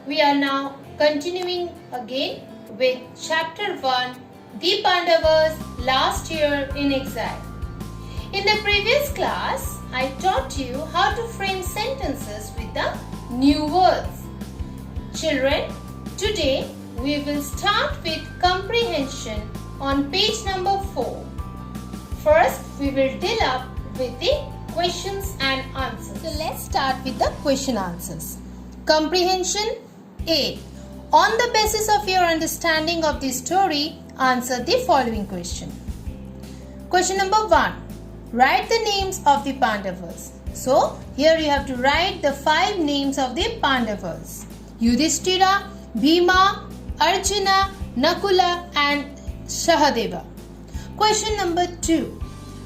we are now continuing again with chapter 1, The Pandavas last year in exile. In the previous class, I taught you how to frame sentences with the new words. Children, today we will start with comprehension on page number 4. First, we will deal up with the questions and answers. So let's start with the question answers. Comprehension A. On the basis of your understanding of the story, answer the following question. Question number 1. Write the names of the Pandavas. So, here you have to write the 5 names of the Pandavas. Yudhishthira, Bhima, Arjuna, Nakula and Sahadeva. Question number 2.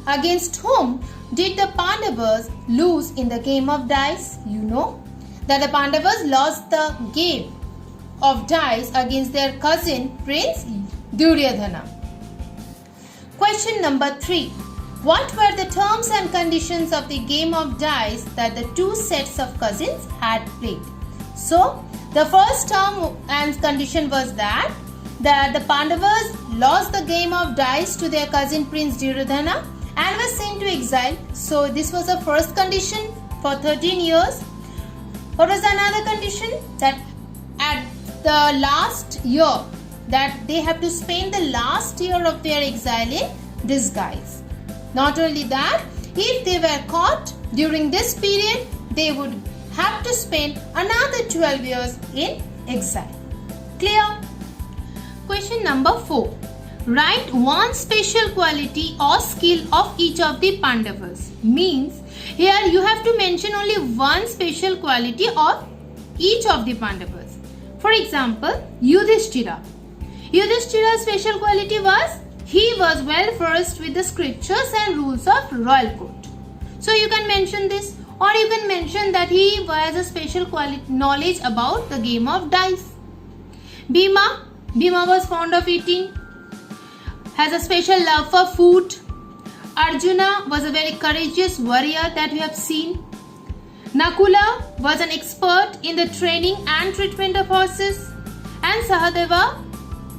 Against whom did the Pandavas lose in the game of dice? You know that the Pandavas lost the game of dice against their cousin Prince Duryodhana. Question number 3. What were the terms and conditions of the game of dice that the two sets of cousins had played? So, the first term and condition was that the Pandavas lost the game of dice to their cousin Prince Duryodhana and were sent to exile. So, this was the first condition for 13 years. What was another condition? That at the last year, that they have to spend the last year of their exile in disguise. Not only that, if they were caught during this period, they would have to spend another 12 years in exile. Clear? Question number 4. Write one special quality or skill of each of the Pandavas. Means, here you have to mention only one special quality of each of the Pandavas. For example, Yudhishthira. Yudhishthira's special quality was he was well versed with the scriptures and rules of royal court. So you can mention this, or you can mention that he has a special knowledge about the game of dice. Bhima was fond of eating, has a special love for food. Arjuna was a very courageous warrior that we have seen. Nakula was an expert in the training and treatment of horses. And Sahadeva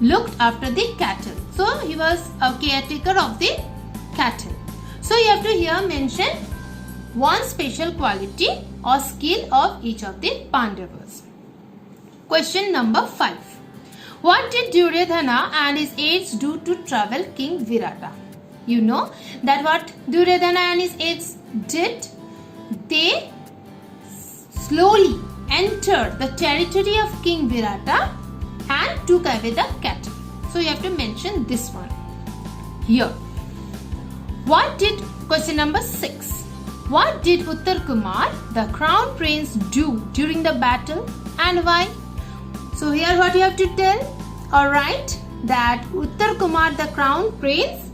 looked after the cattle. So he was a caretaker of the cattle. So you have to here mention one special quality or skill of each of the Pandavas. Question number 5. What did Duryodhana and his aides do to trouble King Virata? You know that what Duryodhana and his aides did? They slowly entered the territory of King Virata and took away the cattle. So you have to mention this one here. Question number 6. What did Uttar Kumar, the crown prince, do during the battle and why? So here what you have to tell, alright, that Uttar Kumar, the crown prince,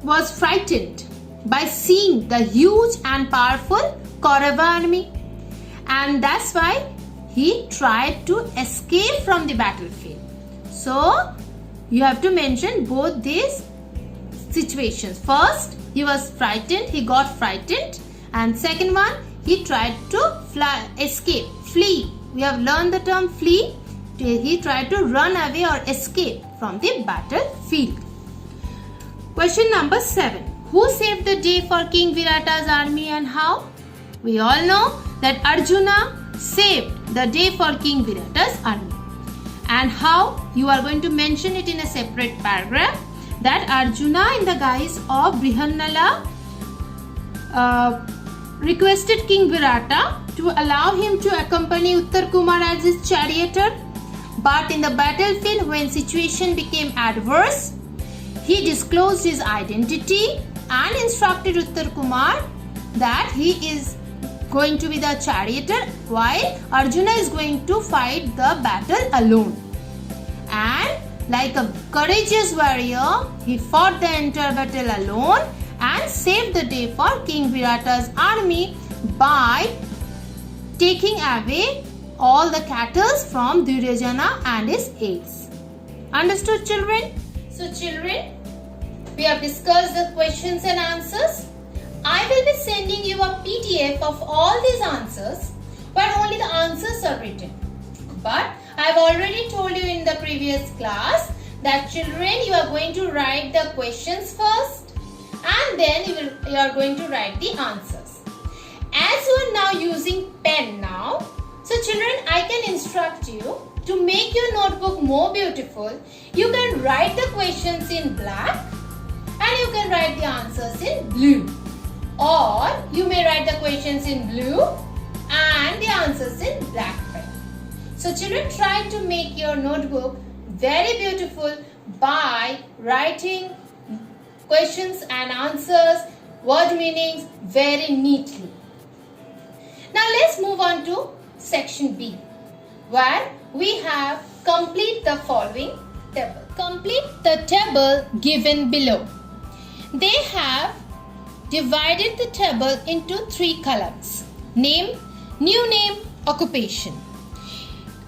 was frightened by seeing the huge and powerful Kaurava army, and that's why he tried to escape from the battlefield. So you have to mention both these situations. First, he was frightened, he got frightened, and second one, he tried to flee. We have learned the term flee. He tried to run away or escape from the battlefield. Question number 7. Who saved the day for King Virata's army and how? We all know that Arjuna saved the day for King Virata's army. And how? You are going to mention it in a separate paragraph, that Arjuna in the guise of Brihannala requested King Virata to allow him to accompany Uttar Kumar as his charioteer. But in the battlefield, when situation became adverse, he disclosed his identity and instructed Uttar Kumar that he is going to be the charioteer while Arjuna is going to fight the battle alone. And like a courageous warrior, he fought the entire battle alone and saved the day for King Virata's army by taking away all the cattle from Duryodhana and his aides. Understood, children? So children, we have discussed the questions and answers. I will be sending you a PDF of all these answers where only the answers are written. But I have already told you in the previous class that children, you are going to write the questions first and then you are going to write the answers. As you are now using pen now, so children, I can instruct you to make your notebook more beautiful. You can write the questions in black and you can write the answers in blue. Or you may write the questions in blue and the answers in black pen. So children, try to make your notebook very beautiful by writing questions and answers, word meanings very neatly. Now let's move on to section B, where we have complete the following table. Complete the table given below. They have divided the table into 3 columns: name, new name, occupation.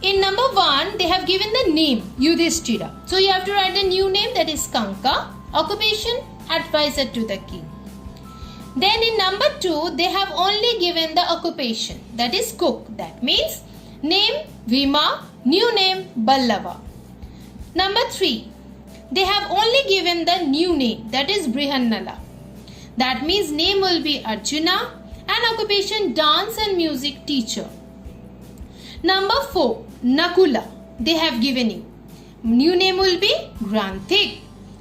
In number 1, they have given the name Yudhishthira. So you have to write the new name, that is Kanka. Occupation, advisor to the king. Then in number 2, they have only given the occupation, that is cook. That means name Bhima, new name Ballava. Number 3, they have only given the new name, that is Brihannala. That means name will be Arjuna and occupation dance and music teacher. Number 4, Nakula, they have given you. New name will be Granthik.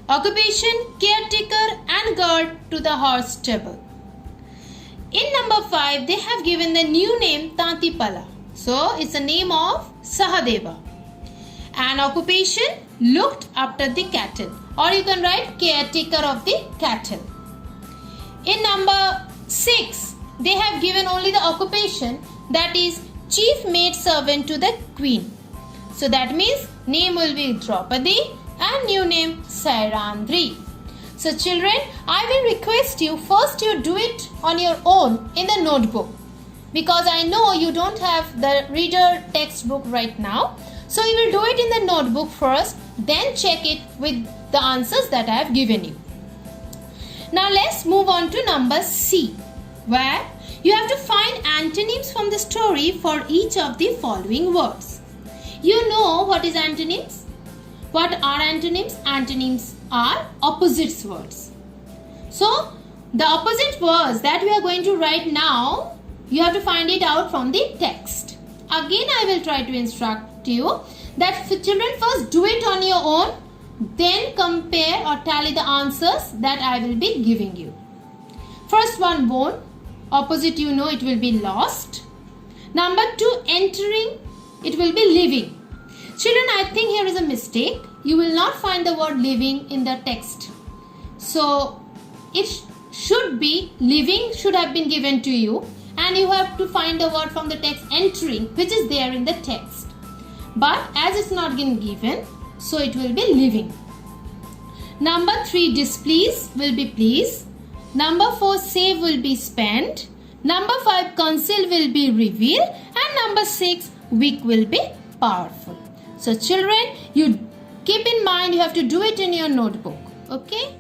Occupation, caretaker and guard to the horse stable. In number 5, they have given the new name Tantipala. So it's the name of Sahadeva. And occupation, looked after the cattle. Or you can write caretaker of the cattle. In number 6, they have given only the occupation, that is chief maid servant to the queen. So that means name will be Draupadi and new name Sairandri. So children, I will request you first you do it on your own in the notebook, because I know you don't have the reader textbook right now. So you will do it in the notebook first, then check it with the answers that I have given you. Now let's move on to number C, where you have to find antonyms from the story for each of the following words. You know what is antonyms? What are antonyms? Antonyms are opposites words. So the opposite words that we are going to write now, you have to find it out from the text. Again, I will try to instruct you that children first do it on your own, then compare or tally the answers that I will be giving you. First one, born. Opposite, you know, it will be lost. Number 2, entering, it will be living. Children, I think here is a mistake. You will not find the word living in the text. So it should be living should have been given to you, and you have to find the word from the text entering, which is there in the text. But as it's not been given, so it will be living. Number 3, displease will be please. Number 4, save will be spend. Number 5, conceal will be reveal. And number 6, weak will be powerful. So children, you keep in mind you have to do it in your notebook. Okay?